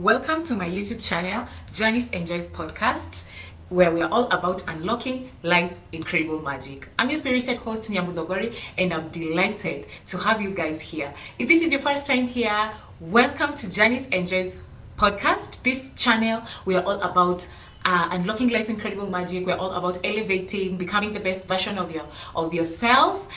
Welcome to my YouTube channel, Janice Enjoys Podcast, where we are all about unlocking life's incredible magic. I'm your spirited host, Nyambuzogori, and I'm delighted to have you guys here. If this is your first time here, welcome to Janice Enjoys Podcast. This channel, we are all about unlocking life's incredible magic. We're all about elevating, becoming the best version of yourself.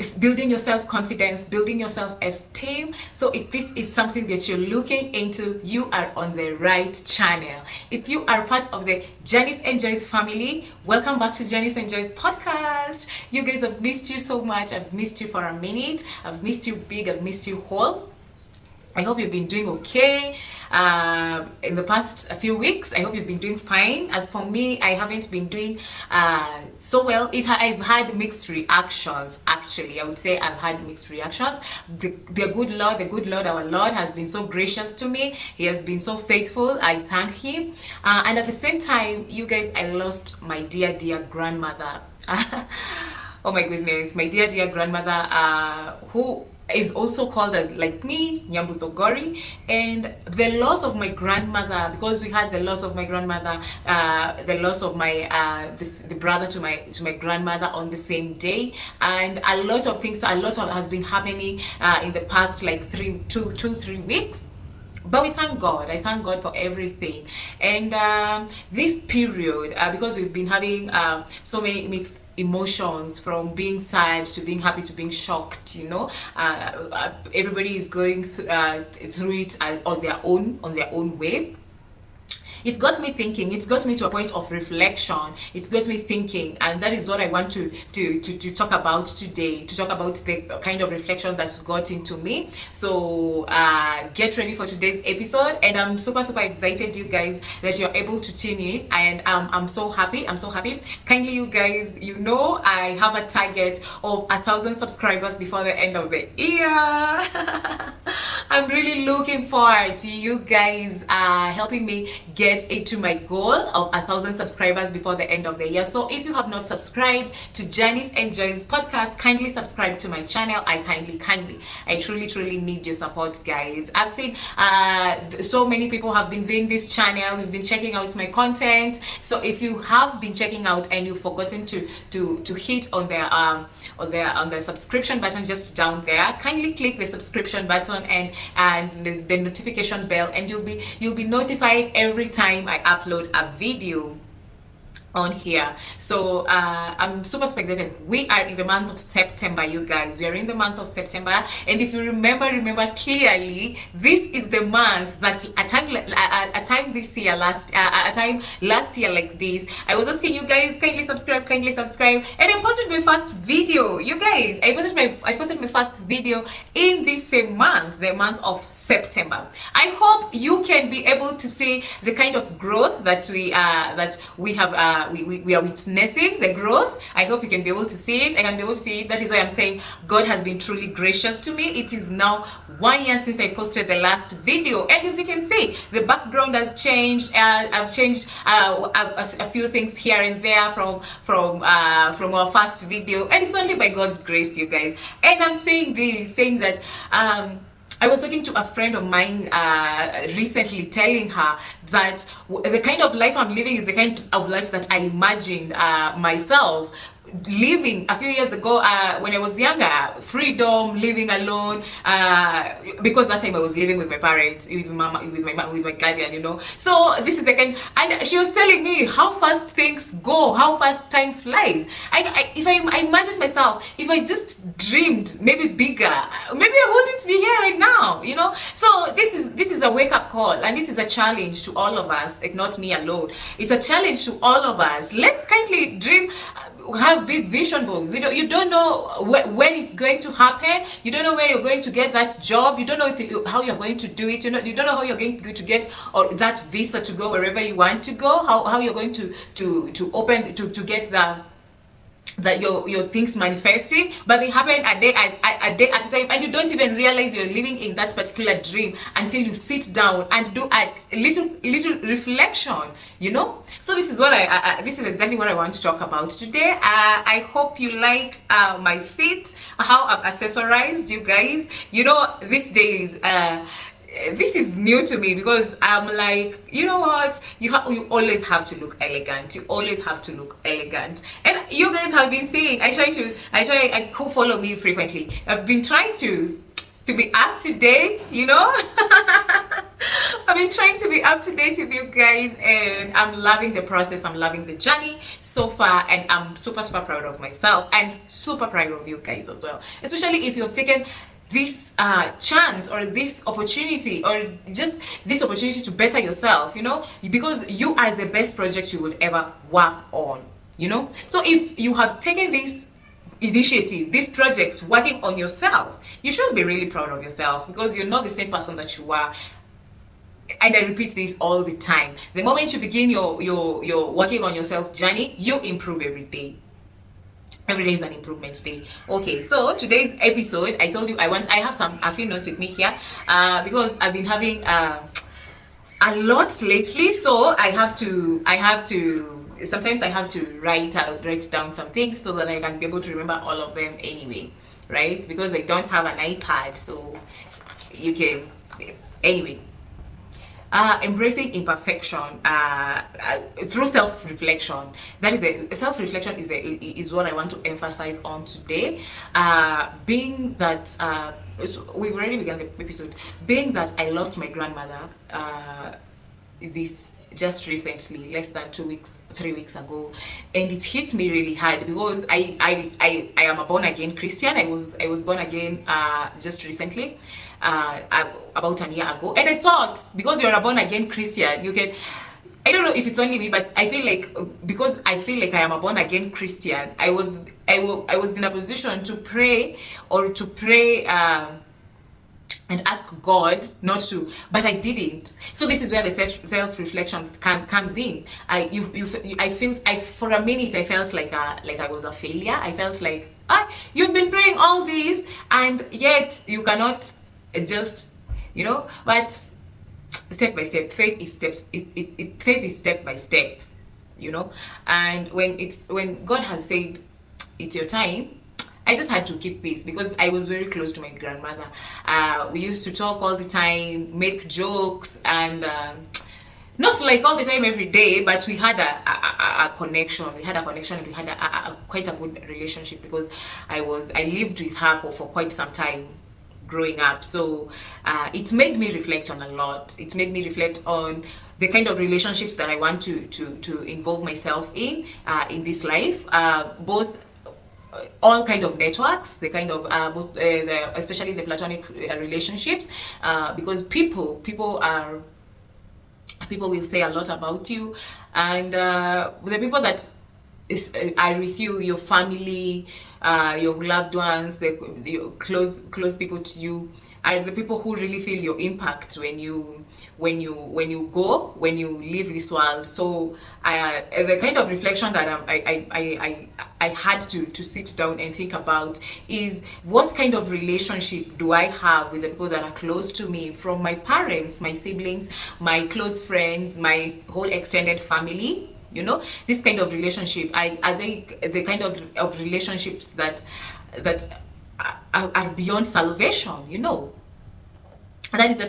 It's building your self-confidence, building your self-esteem. So if this is something that you're looking into, you are on the right channel. If you are part of the Janice Enjoys family, welcome back to Janice Enjoys Podcast. You guys, I've missed you so much. I've missed you for a minute. I've missed you big. I've missed you whole. I hope you've been doing okay in the past few weeks. I hope you've been doing fine. As for me, I haven't been doing so well. I've had mixed reactions. Actually, I would say I've had mixed reactions. The good Lord, our Lord has been so gracious to me. He has been so faithful. I thank Him. And at the same time, you guys, I lost my dear grandmother. Oh my goodness, my dear grandmother, who is also called as, like me, Nyambuzogori. And the loss of my grandmother, because we had the loss of my grandmother, the loss of my the brother to my grandmother on the same day, and a lot of has been happening in the past like 3 weeks. But we thank God. I thank God for everything. And this period, because we've been having so many mixed emotions, from being sad to being happy to being shocked, everybody is going through it on their own way. It got me thinking. It got me to a point of reflection. It got me thinking, and that is what I want to talk about today. To talk about the kind of reflection that's got into me. So get ready for today's episode, and I'm super excited, you guys, that you're able to tune in, and I'm so happy. Kindly, you guys, I have a target of 1,000 subscribers before the end of the year. I'm really looking forward to you guys helping me get into my goal of 1,000 subscribers before the end of the year. So if you have not subscribed to Janice Enjoys Podcast, kindly subscribe to my channel. I truly need your support, guys. I've seen so many people have been viewing this channel. You've been checking out my content. So if you have been checking out and you've forgotten to hit on the subscription button just down there, kindly click the subscription button and the notification bell, and you'll be notified every time I upload a video on here. So I'm super excited. We are in the month of September, you guys. We are in the month of September, and if you remember clearly, this is the month that a time last year like this, I was asking you guys, kindly subscribe, and I posted my first video. You guys, I posted my first video in this same month, the month of September. I hope you can be able to see the kind of growth that we have. We are witnessing the growth. I hope you can be able to see it. I can be able to see it. That is why I'm saying God has been truly gracious to me. It is now 1 year since I posted the last video, and as you can see, the background has changed. I've changed a few things here and there from our first video, and it's only by God's grace, you guys. And I'm saying that I was talking to a friend of mine recently, telling her that the kind of life I'm living is the kind of life that I imagined myself living a few years ago when I was younger. Freedom, living alone, because that time I was living with my parents, with my mom, with my guardian, so this is the kind. And she was telling me how fast things go, how fast time flies. If I imagine myself, if I just dreamed maybe bigger, maybe I wouldn't be here right now, so this is a wake-up call, and this is a challenge to all of us, if not me alone. It's a challenge to all of us. Let's kindly dream, have big vision boards. You don't know when it's going to happen. You don't know where you're going to get that job. You don't know how you're going to do it. You don't know how you're going to get that visa to go wherever you want to go. How you're going to get your things manifesting, but they happen a day at a time, and you don't even realize you're living in that particular dream until you sit down and do a little reflection. So this is this is exactly what I want to talk about today. I hope you like my fit, how I've accessorized, you guys. These days this is new to me because I'm like, you know what? You always have to look elegant. You always have to look elegant. And you guys have been saying, who follow me frequently. I've been trying to be up to date, you know. I've been trying to be up to date with you guys, and I'm loving the process. I'm loving the journey so far, and I'm super proud of myself and super proud of you guys as well. Especially if you've taken this chance or this opportunity or just this opportunity to better yourself, you know, because you are the best project you would ever work on, you know. So if you have taken this initiative, this project, working on yourself, you should be really proud of yourself because you're not the same person that you were. And I repeat this all the time. The moment you begin your working on yourself journey, you improve every day. Every day is an improvement day. Okay, so today's episode, I told you I have a few notes with me here because I've been having a lot lately, so I have to sometimes I have to write down some things so that I can be able to remember all of them anyway, right? Because I don't have an iPad, so you can anyway. Embracing imperfection through self-reflection. That is the self-reflection is what I want to emphasize on today. Being that we've already begun the episode. Being that I lost my grandmother this just recently, less than 3 weeks ago, and it hit me really hard because I am a born again Christian. I was born again just recently. About a year ago, and I thought because you're a born again Christian, you can, I don't know if it's only me, but I feel like because I feel like I am a born again Christian, I was in a position to pray and ask God not to, but I didn't. So this is where the self-reflection comes in. I for a minute I felt like I was a failure. I felt like you've been praying all these and yet you cannot just, you know. But step by step, faith is step by step, you know. And when God has said it's your time, I just had to keep peace because I was very close to my grandmother. We used to talk all the time, make jokes, and not like all the time every day, but we had a connection. We had a connection, and we had quite a good relationship because I lived with her for quite some time growing up. So it made me reflect on a lot. It made me reflect on the kind of relationships that I want to involve myself in this life, both all kind of networks, the kind of both especially the platonic relationships, because people will say a lot about you, and the people that are with you, your family, your loved ones, your close people to you, are the people who really feel your impact when you leave this world. So the kind of reflection that I had to sit down and think about is what kind of relationship do I have with the people that are close to me, from my parents, my siblings, my close friends, my whole extended family. You know, this kind of relationship, are they the kind of relationships that are beyond salvation, you know? And that is the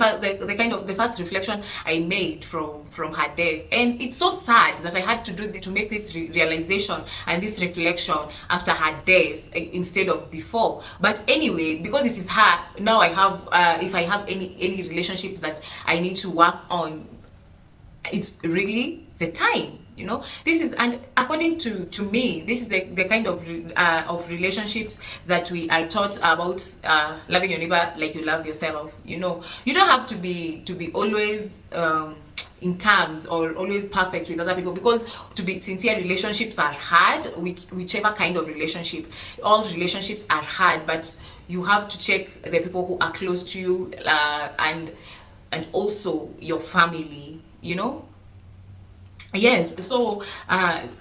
kind of the first reflection I made from her death. And it's so sad that I had to make this realization and this reflection after her death instead of before. But anyway, because it is her, now I have if I have any relationship that I need to work on, it's really the time, you know. This is, and according to me, this is the kind of relationships that we are taught about, loving your neighbor like you love yourself, you know. You don't have to be always in terms or always perfect with other people, because to be sincere, relationships are hard. Whichever kind of relationship, all relationships are hard, but you have to check the people who are close to you, and also your family, you know. Yes, so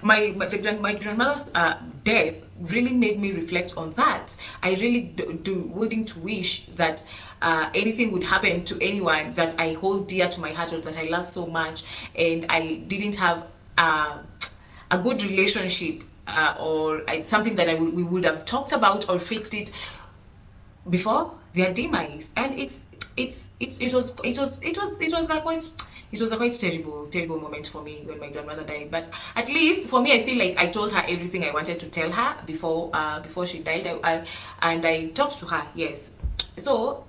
my grandmother's death really made me reflect on that. I really wouldn't wish that anything would happen to anyone that I hold dear to my heart or that I love so much, and I didn't have a good relationship, or something that we would have talked about or fixed it before their demise. And it was a quite terrible moment for me when my grandmother died. But at least for me, I feel like I told her everything I wanted to tell her before she died. And I talked to her. Yes. So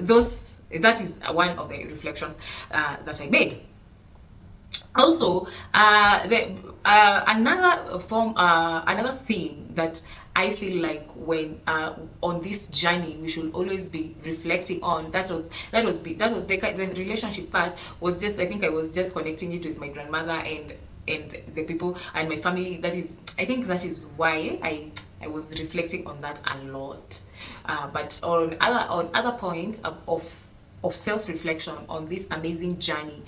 that is one of the reflections that I made. Also, another thing that I feel like when on this journey we should always be reflecting on, the relationship part was just, I think I was just connecting it with my grandmother and the people and my family. I think that is why I was reflecting on that a lot. But on other points of self-reflection, on this amazing journey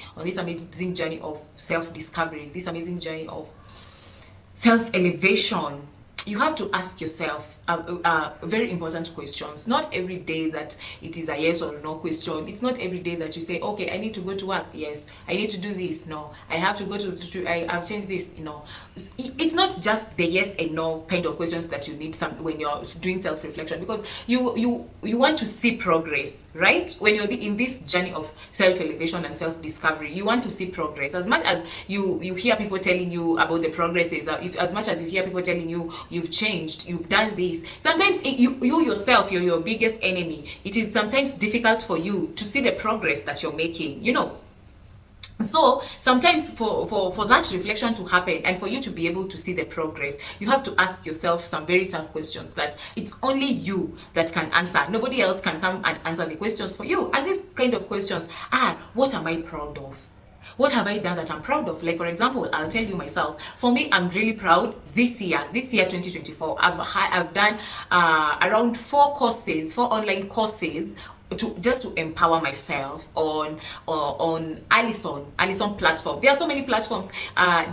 of self-discovery, this amazing journey of self-elevation, you have to ask yourself very important questions. Not every day that it is a yes or no question. It's not every day that you say, okay, I need to go to work. Yes. I need to do this. No. I have to go I've changed this. No. It's not just the yes and no kind of questions that you need when you're doing self-reflection, because you want to see progress, right? When you're in this journey of self-elevation and self-discovery, you want to see progress. As much as you hear people telling you about the progresses, as much as you hear people telling you you've changed, you've done this, sometimes you yourself, you're your biggest enemy. It is sometimes difficult for you to see the progress that you're making, So sometimes for that reflection to happen and for you to be able to see the progress, you have to ask yourself some very tough questions that it's only you that can answer. Nobody else can come and answer the questions for you. And these kind of questions are, what am I proud of? What have I done that I'm proud of? Like, for example, I'll tell you myself. For me, I'm really proud this year 2024. I've done around 4 online courses to empower myself on Allison platform. There are so many platforms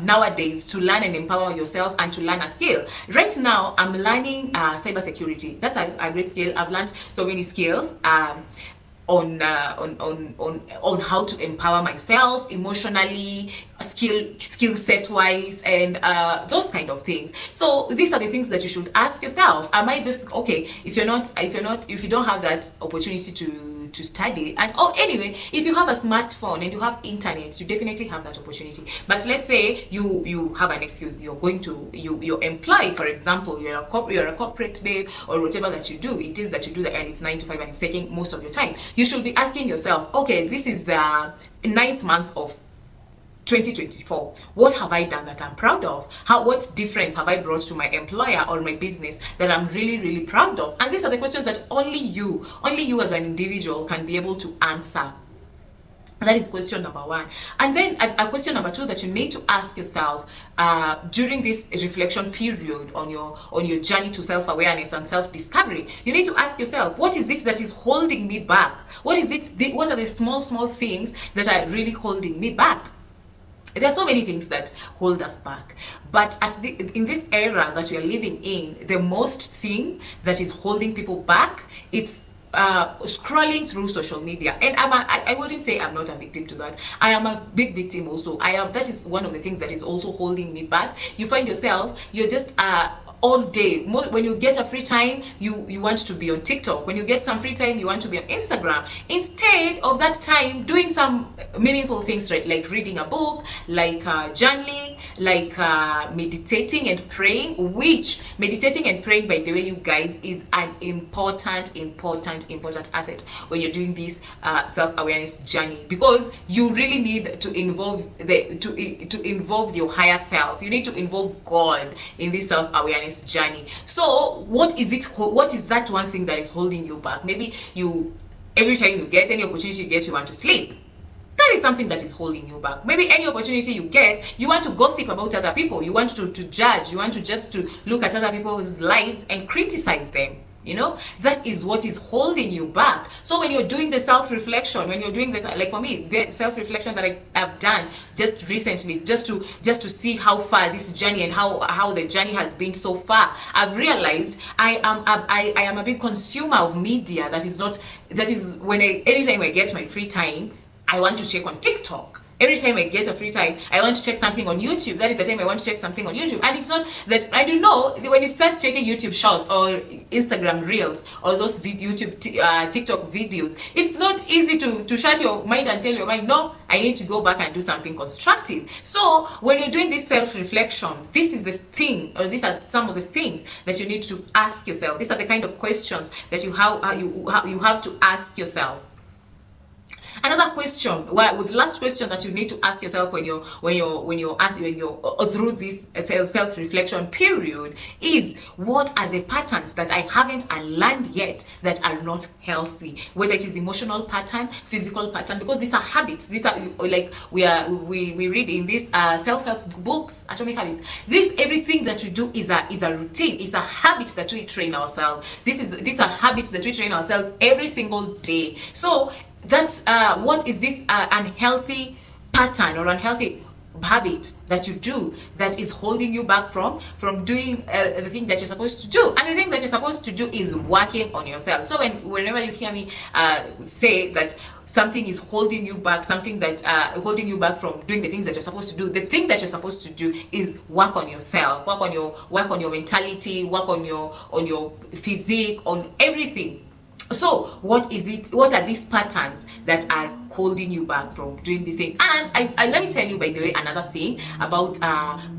nowadays to learn and empower yourself and to learn a skill. Right now, I'm learning cybersecurity. That's a great skill. I've learned so many skills. On how to empower myself emotionally, skill set wise, and those kind of things. So these are the things that you should ask yourself. Am I just okay? If you don't have that opportunity to study, and anyway, if you have a smartphone and you have internet, you definitely have that opportunity. But let's say you have an excuse, you're employed, for example, you're a corporate babe, or whatever that you do, it is that you do that, and it's 9 to 5 and it's taking most of your time. You should be asking yourself, okay, this is the 9th month of 2024. What have I done that I'm proud of? What difference have I brought to my employer or my business that I'm really, really proud of? And these are the questions that only you as an individual can be able to answer. That is question number 1. And then a question number 2 that you need to ask yourself during this reflection period on your journey to self-awareness and self-discovery, you need to ask yourself, what is it that is holding me back? What are the small things that are really holding me back? There are so many things that hold us back, but in this era that we are living in, the most thing that is holding people back, it's scrolling through social media. And I wouldn't say I'm not a victim to that. I am a big victim also. That is one of the things that is also holding me back. You find yourself, you're just all day. When you get a free time, you want to be on TikTok. When you get some free time, you want to be on Instagram. Instead of that time doing some meaningful things, right? Like reading a book, like journaling, like meditating and praying, which meditating and praying, by the way, you guys, is an important asset when you're doing this self-awareness journey, because you really need to involve to involve your higher self. You need to involve God in this self-awareness journey. So what is that one thing that is holding you back? Maybe every time you get any opportunity you get, you want to sleep. That is something that is holding you back. Maybe any opportunity you get, you want to gossip about other people, you want to judge, you want to just to look at other people's lives and criticize them. That is what is holding you back. So when you're doing the self-reflection, when you're doing this, like for me, the self-reflection that I have done just recently, just to see how far this journey and how the journey has been so far, I've realized I am a big consumer of media. That is when anytime I get my free time, I want to check on TikTok. Every time I get a free time, I want to check something on YouTube. That is the time I want to check something on YouTube. And it's not that, I don't know, when you start checking YouTube shorts or Instagram reels or those TikTok videos, it's not easy to shut your mind and tell your mind, no, I need to go back and do something constructive. So when you're doing this self-reflection, this is the thing, or these are some of the things that you need to ask yourself. These are the kind of questions that you have to ask yourself. Another question, with the last question that you need to ask yourself when you're through this self-reflection period is, what are the patterns that I haven't unlearned yet that are not healthy? Whether it is emotional pattern, physical pattern, because these are habits. These are like we read in these self-help books, Atomic Habits. Everything that we do is a routine. It's a habit that we train ourselves. These are habits that we train ourselves every single day. So that what is this unhealthy pattern or unhealthy habit that you do that is holding you back from doing the thing that you're supposed to do? And the thing that you're supposed to do is working on yourself. So whenever you hear me say that something is holding you back, something that holding you back from doing the things that you're supposed to do, the thing that you're supposed to do is work on yourself, work on your mentality, work on your physique, on everything. So what is it? What are these patterns that are holding you back from doing these things? And I let me tell you, by the way, another thing about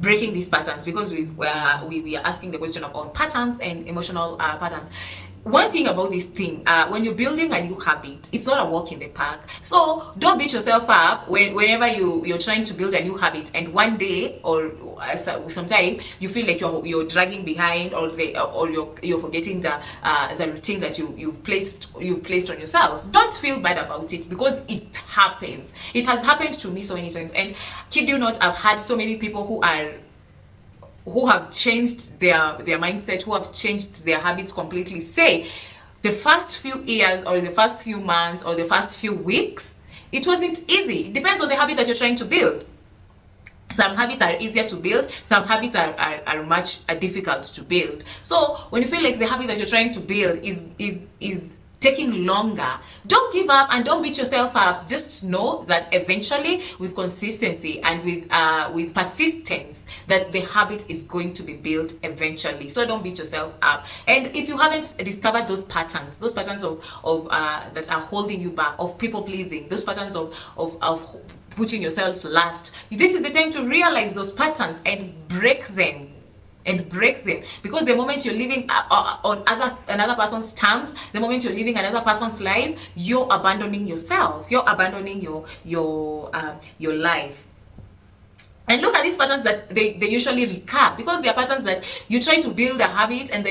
breaking these patterns, because we are asking the question on patterns and emotional patterns. One thing about this thing, when you're building a new habit, it's not a walk in the park. So don't beat yourself up whenever you're trying to build a new habit, and one day or sometime you feel like you're dragging behind, or you're forgetting the routine that you've placed on yourself. Don't feel bad about it, because it happens. It has happened to me so many times, and kid you not, I've had so many people who have changed their mindset, who have changed their habits completely, say the first few years or the first few months or the first few weeks, it wasn't easy. It depends on the habit that you're trying to build. Some habits are easier to build, some habits are much difficult to build. So when you feel like the habit that you're trying to build is taking longer, don't give up and don't beat yourself up. Just know that eventually, with consistency and with persistence, that the habit is going to be built eventually. So don't beat yourself up. And if you haven't discovered those patterns of that are holding you back, of people pleasing, those patterns of putting yourself last, this is the time to realize those patterns and break them. Because the moment you're living on another person's terms, the moment you're living another person's life, you're abandoning yourself, you're abandoning your life. And look at these patterns that they usually recur, because they are patterns that you try to build a habit, and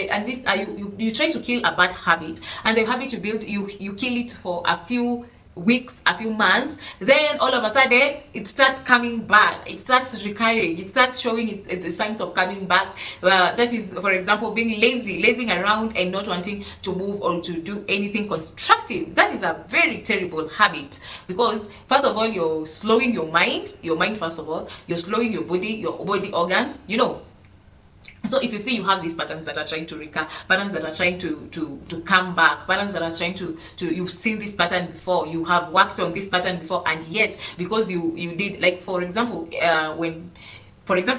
you try to kill a bad habit, and the habit you build, you kill it for a few weeks, a few months, then all of a sudden it starts coming back, it starts recurring, it starts showing the signs of coming back. That is, for example, being lazing around and not wanting to move or to do anything constructive. That is a very terrible habit, because first of all, you're slowing your mind first of all, you're slowing your body organs, So if you see you have these patterns that are trying to recur, patterns that are trying to come back, patterns that are trying to you've seen this pattern before, you have worked on this pattern before, and yet because you did, like, for example,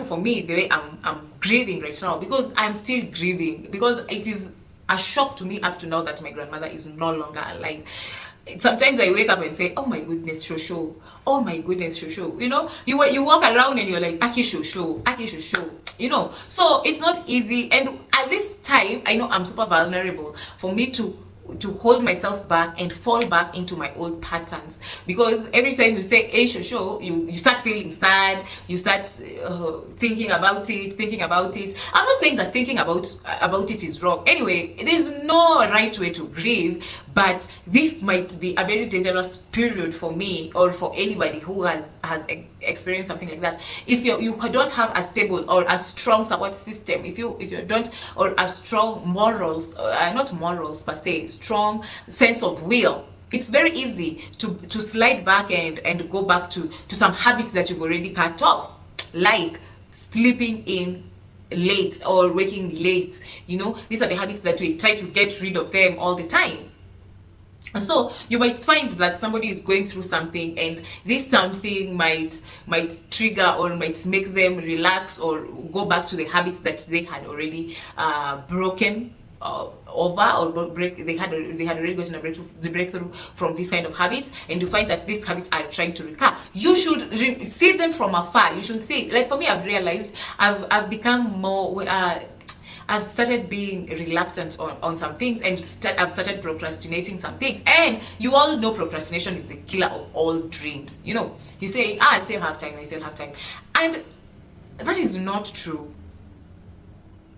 for me, the way I'm grieving right now, because I'm still grieving, because it is a shock to me up to now that my grandmother is no longer alive. Sometimes I wake up and say, oh my goodness, Shosho. Oh my goodness, Shosho. You walk around and you're like, Aki Shosho. So it's not easy. And at this time, I know I'm super vulnerable for me to hold myself back and fall back into my old patterns, because every time you say hey Shosho, you start feeling sad, you start thinking about it. I'm not saying that thinking about it is wrong. Anyway, there's no right way to grieve, but this might be a very dangerous period for me, or for anybody who has experienced something like that. If you don't have a stable or a strong support system, if you don't, or a strong morals, not morals per se, strong sense of will, it's very easy to slide back and go back to some habits that you've already cut off, like sleeping in late or waking late. These are the habits that we try to get rid of them all the time. So you might find that somebody is going through something, and this something might trigger or might make them relax or go back to the habits that they had already broken over, or they had already gotten the breakthrough from this kind of habits, and you find that these habits are trying to recur. You should see them from afar. You should see, like for me, I've realized I've become more I've started being reluctant on some things, and I've started procrastinating some things. And you all know procrastination is the killer of all dreams. You say, I still have time, I still have time. And that is not true.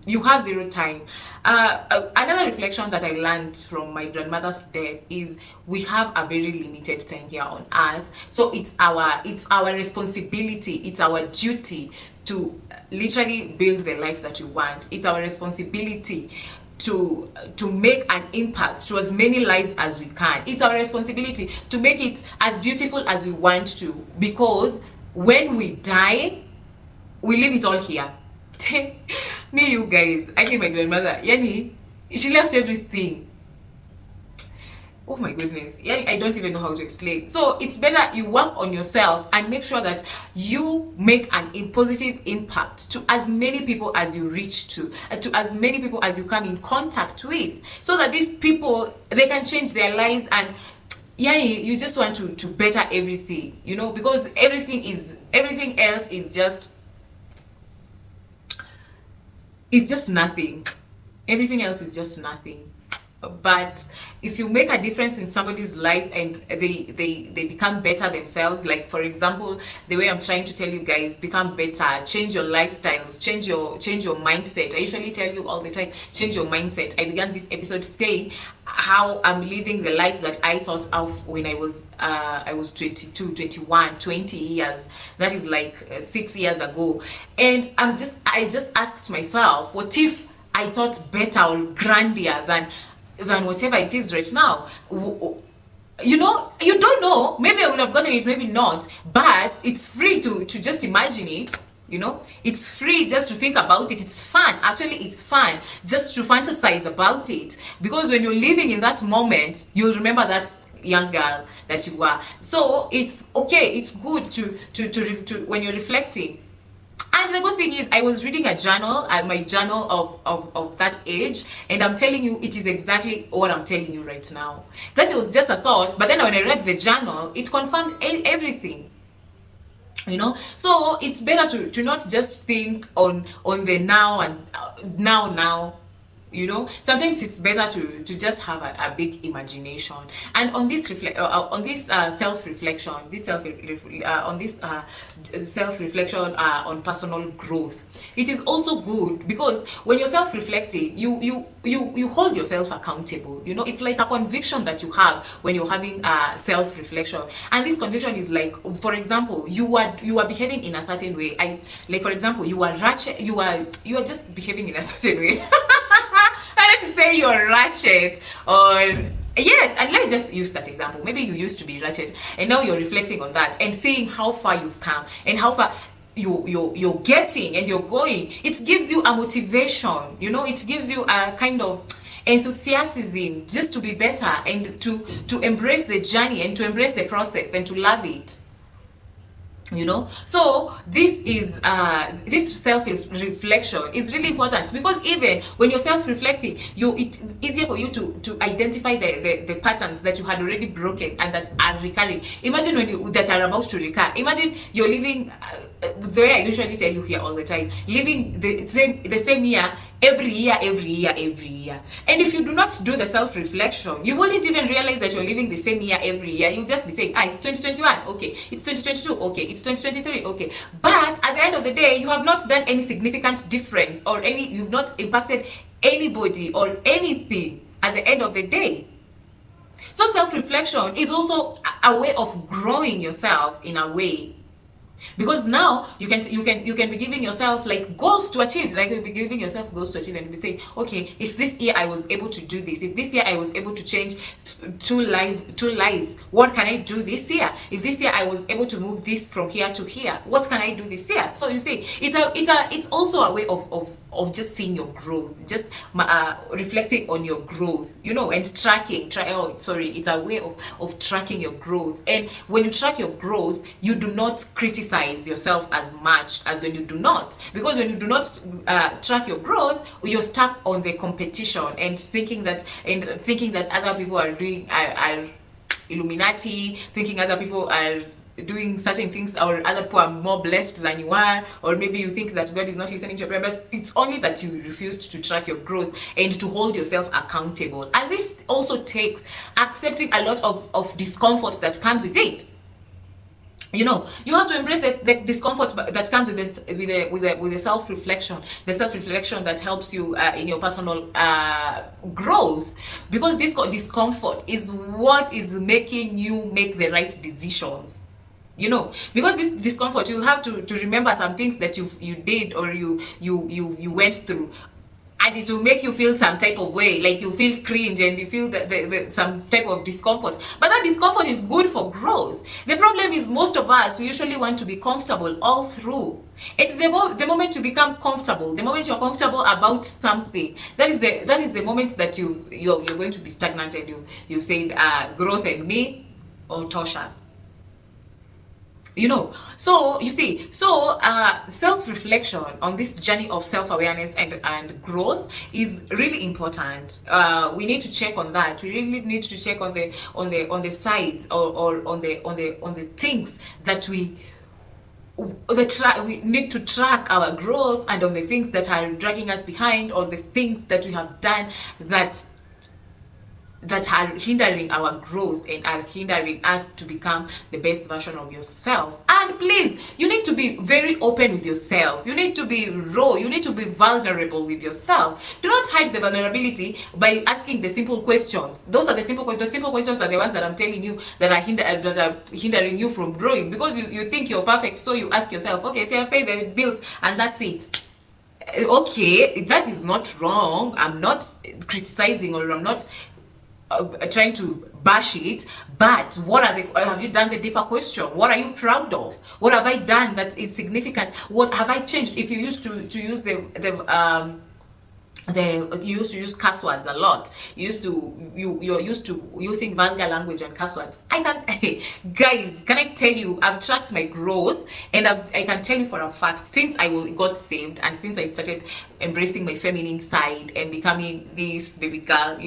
You have zero time. Another reflection that I learned from my grandmother's death is we have a very limited time here on earth. So it's our responsibility, it's our duty to literally build the life that you want. It's our responsibility to make an impact to as many lives as we can. It's our responsibility to make it as beautiful as we want to, because when we die, we leave it all here. Me, you guys, I think my grandmother, Yani, she left everything. Oh my goodness. Yeah, I don't even know how to explain. So it's better you work on yourself and make sure that you make an positive impact to as many people as you reach to as many people as you come in contact with, so that these people, they can change their lives. And yeah, you just want to better everything, because everything else is just nothing. Everything else is just nothing. But if you make a difference in somebody's life and they become better themselves, like for example, the way I'm trying to tell you guys, become better, change your lifestyles, change your mindset. I usually tell you all the time, change your mindset. I began this episode saying how I'm living the life that I thought of when I was 22, 21, 20 years. That is like 6 years ago. And I just asked myself, what if I thought better or grander than whatever it is right now? You don't know. Maybe I would have gotten it, maybe not. But it's free to just imagine it. It's free just to think about it. It's fun. Actually, it's fun just to fantasize about it. Because when you're living in that moment, you'll remember that young girl that you were. So it's okay. It's good to when you're reflecting. And the good thing is, I was reading a journal, my journal of that age, and I'm telling you, it is exactly what I'm telling you right now. That was just a thought, but then when I read the journal, it confirmed everything. So it's better to not just think on the now and now. Sometimes it's better to just have a big imagination. And on this self-reflection, on personal growth, it is also good, because when you're self-reflecting, you hold yourself accountable. It's like a conviction that you have when you're having self-reflection. And this conviction is like, for example, you are behaving in a certain way. Like for example, you are ratchet, you are just behaving in a certain way. I like to say you're ratchet, or yes, and let me just use that example. Maybe you used to be ratchet, and now you're reflecting on that and seeing how far you've come and how far you're getting and you're going. It gives you a motivation. It gives you a kind of enthusiasm just to be better and to embrace the journey and to embrace the process and to love it. So this self-reflection is really important, because even when you're self-reflecting, it's easier for you to identify the patterns that you had already broken and that are recurring. Imagine that are about to recur. Imagine you're living the way I usually tell you here all the time, living the same year every year. And if you do not do the self-reflection, you wouldn't even realize that you're living the same year every year. You'll just be saying, it's 2021, okay, it's 2022, okay, it's 2023, okay. But at the end of the day, you have not done any significant difference, or you've not impacted anybody or anything at the end of the day. So self-reflection is also a way of growing yourself in a way. Because now you can be giving yourself like goals to achieve, like you'll be giving yourself goals to achieve, and be saying, okay, if this year I was able to do this, if this year I was able to change two lives, what can I do this year? If this year I was able to move this from here to here, what can I do this year? So you see, it's also a way of just seeing your growth, just reflecting on your growth, and it's a way of tracking your growth. And when you track your growth, you do not criticize yourself as much as when you do not, because when you do not track your growth, you're stuck on the competition and thinking that other people are doing are Illuminati, thinking other people are doing certain things, or other people are more blessed than you are, or maybe you think that God is not listening to your prayer, but it's only that you refused to track your growth and to hold yourself accountable. And this also takes accepting a lot of discomfort that comes with it. You have to embrace the discomfort that comes with this, with the self-reflection, that helps you in your personal growth, because this discomfort is what is making you make the right decisions. Because this discomfort, you'll have to remember some things that you did, or you went through, and it will make you feel some type of way, like you feel cringe and you feel the some type of discomfort. But that discomfort is good for growth. The problem is, most of us, we usually want to be comfortable all through. And the moment you become comfortable, the moment you're comfortable about something, that is the moment that you're going to be stagnant, and you said growth and me, or Tosha. So you see, self-reflection on this journey of self-awareness and growth is really important. We need to check on that. We really need to check on the sides, or on the things that we need to track our growth, and on the things that are dragging us behind, or the things that we have done that are hindering our growth and are hindering us to become the best version of yourself. And please, you need to be very open with yourself. You need to be raw. You need to be vulnerable with yourself. Do not hide the vulnerability by asking the simple questions. Those are the simple questions. The simple questions are the ones that I'm telling you that are hindering you from growing, because you think you're perfect. So you ask yourself, okay, so I pay the bills and that's it. Okay, that is not wrong. I'm not criticizing, or I'm not trying to bash it, but have you done the deeper question? What are you proud of? What have I done that is significant? What have I changed? If you used to use you used to use cuss words a lot, you're used to using vulgar language and cuss words. Guys, can I tell you, I've tracked my growth, and I can tell you for a fact, since I got saved, and since I started embracing my feminine side and becoming this baby girl,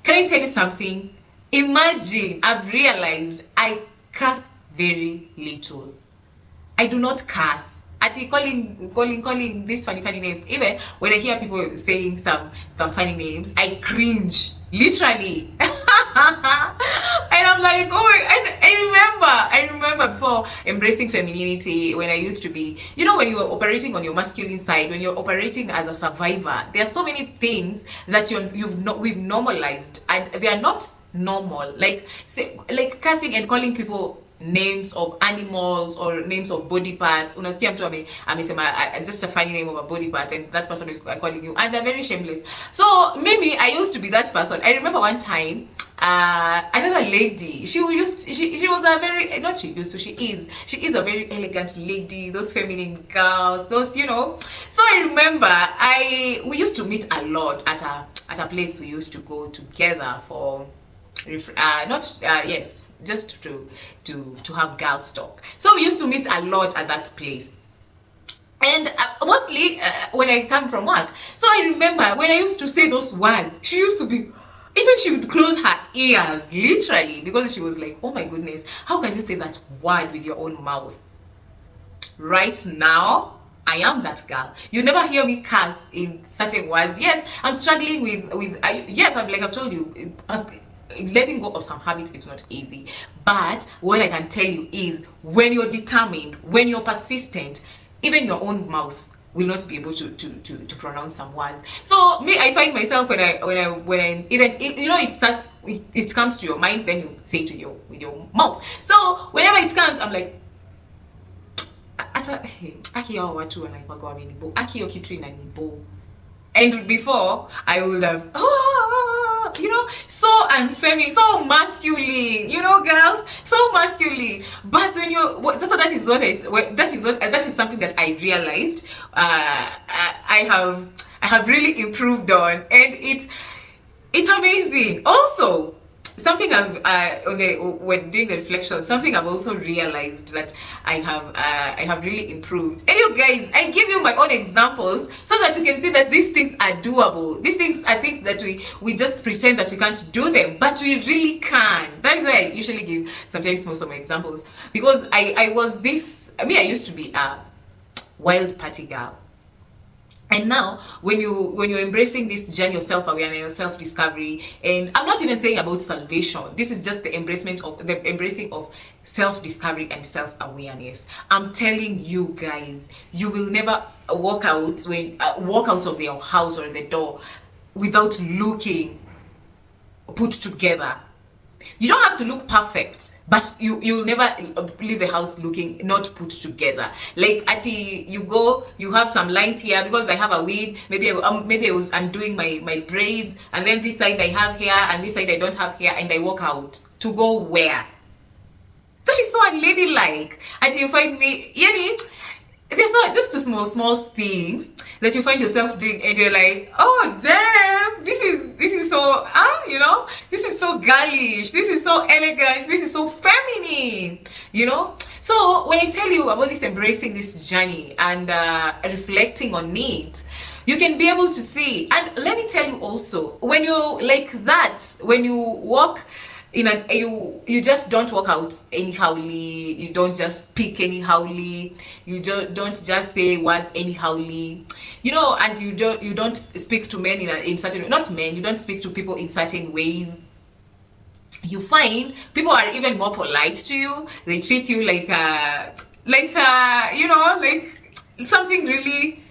can I tell you something? Imagine, I've realized I curse very little. I do not curse. Actually, calling these funny names. Even when I hear people saying some funny names, I cringe, literally. And I'm like, oh, and I remember before embracing femininity, when I used to be, when you are operating on your masculine side, when you're operating as a survivor, there are so many things that we've normalized, and they are not normal. Like cursing and calling people names of animals or names of body parts. Unasikia mtu amesema just a funny name of a body part, and that person is calling you, and they're very shameless. So maybe I used to be that person. I remember one time, another lady, she was a very, not she used to, she is a very elegant lady, those feminine girls, those, So I remember we used to meet a lot at a place we used to go together for just to have girls talk. So we used to meet a lot at that place, and mostly when I come from work. So I remember when I used to say those words, she used to be, even she would close her ears, literally, because she was like, oh my goodness, how can you say that word with your own mouth? Right now, I am that girl. You never hear me curse in certain words. Yes, I'm struggling with yes, like I've told you, letting go of some habits is not easy. But what I can tell you is, when you're determined, when you're persistent, even your own mouth will not be able to pronounce some words. So me, I find myself when I even, it comes to your mind, then you say with your mouth. So whenever it comes, I'm like, hata aki hao watu wanaikuwaga wamenibo, aki hiyo kitu inanibo. And before I would have, so unfeminine, so masculine, girls, so masculine. But when so that is something that I realized. I have really improved on, and it's amazing. Also, something when doing the reflection, something I've also realized that I have really improved. And you guys, I give you my own examples so that you can see that these things are doable. These things are things that we just pretend that we can't do them, but we really can. That is why I usually give sometimes most of my examples, because I used to be a wild party girl. And now, when you're embracing this journey of self-awareness, self-discovery, and I'm not even saying about salvation. This is just the embracing of self-discovery and self-awareness. I'm telling you guys, you will never walk out of your house or the door without looking put together. You don't have to look perfect, but you'll never leave the house looking not put together. Like you have some lines here because I have a wig. Maybe I was undoing my braids, and then this side I have here and this side I don't have here, and I walk out to go where? That is so unladylike. Until you find me, there's not just small things that you find yourself doing, and you're like, oh damn, this is so this is so girlish, this is so elegant, this is so feminine, So when I tell you about this embracing this journey and reflecting on it, you can be able to see. And let me tell you also, when you're like that, when you walk you just don't walk out anyhowly, you don't just speak anyhowly, you don't just say words anyhowly, and you don't speak to men in certain, not men, you don't speak to people in certain ways. You find people are even more polite to you. They treat you like something really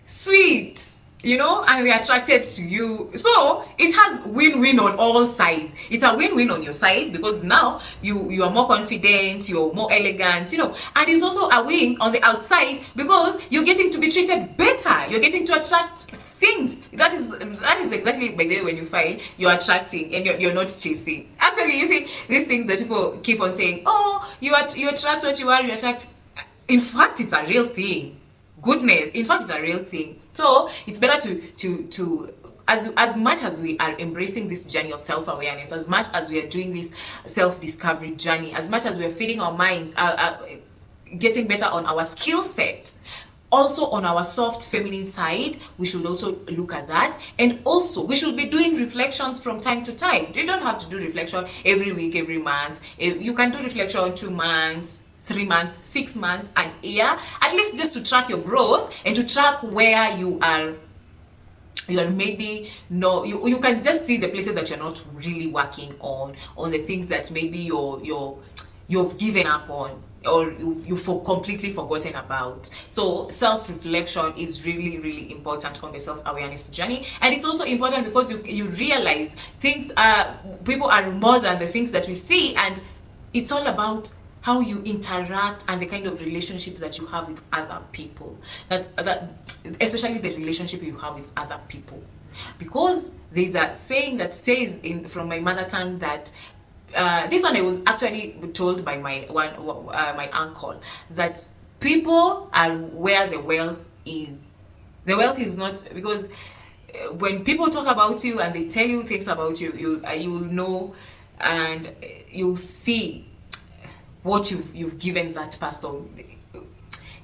sweet, and we're attracted to you. So it has win-win on all sides. It's a win-win on your side, because now you are more confident, you're more elegant, and it's also a win on the outside, because you're getting to be treated better, you're getting to attract things. That is exactly, by the way, when you find you're attracting and you're not chasing. Actually, you see these things that people keep on saying, oh, you attract what you are, you attract. In fact, it's a real thing. Goodness, in fact, it's a real thing. So it's better to as much as we are embracing this journey of self-awareness, as much as we are doing this self-discovery journey, as much as we are feeding our minds, getting better on our skill set, also on our soft feminine side, we should also look at that. And also we should be doing reflections from time to time. You don't have to do reflection every week, every month. You can do reflection 2 months, 3 months, 6 months, an year, at least, just to track your growth and to track where you are maybe you can just see the places that you're not really working on the things that maybe you've given up on, or you've completely forgotten about. So self-reflection is really, really important on the self-awareness journey. And it's also important because you realize people are more than the things that we see, and it's all about how you interact and the kind of relationship that you have with other people, that especially the relationship you have with other people. Because there's a saying that says from my mother tongue that this one I was actually told by my uncle, that people are where the wealth is. The wealth is not, because when people talk about you and they tell you things about you, you'll know, and you'll see what you've given that person.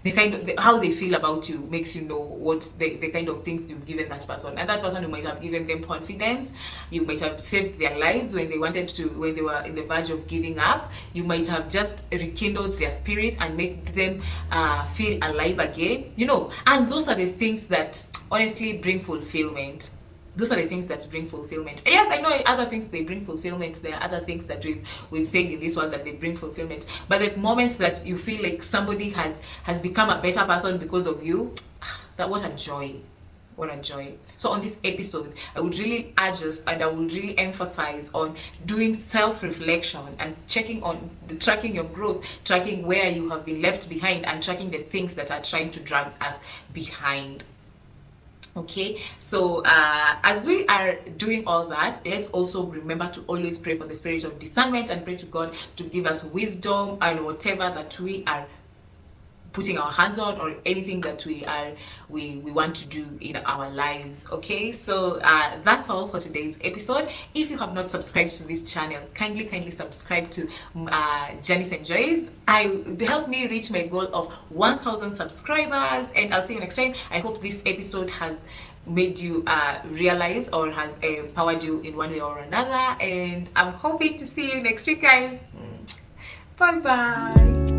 The kind of how they feel about you makes you know what the kind of things you've given that person. And that person, you might have given them confidence, you might have saved their lives when they were in the verge of giving up, you might have just rekindled their spirit and make them feel alive again, and those are the things that honestly bring fulfillment. Those are the things that bring fulfillment. Yes, I know other things, they bring fulfillment. There are other things that we've said in this world that they bring fulfillment. But the moments that you feel like somebody has become a better person because of you, that what a joy. what a joy. So on this episode, I would really urge us, and I would really emphasize on doing self-reflection and tracking your growth, tracking where you have been left behind, and tracking the things that are trying to drag us behind. Okay, so as we are doing all that, let's also remember to always pray for the spirit of discernment and pray to God to give us wisdom and whatever that we are putting our hands on, or anything that we want to do in our lives. Okay, so that's all for today's episode. If you have not subscribed to this channel, kindly subscribe to Janice Enjoys. Help me reach my goal of 1,000 subscribers, and I'll see you next time. I hope this episode has made you realize, or has empowered you in one way or another, and I'm hoping to see you next week, guys. Bye bye.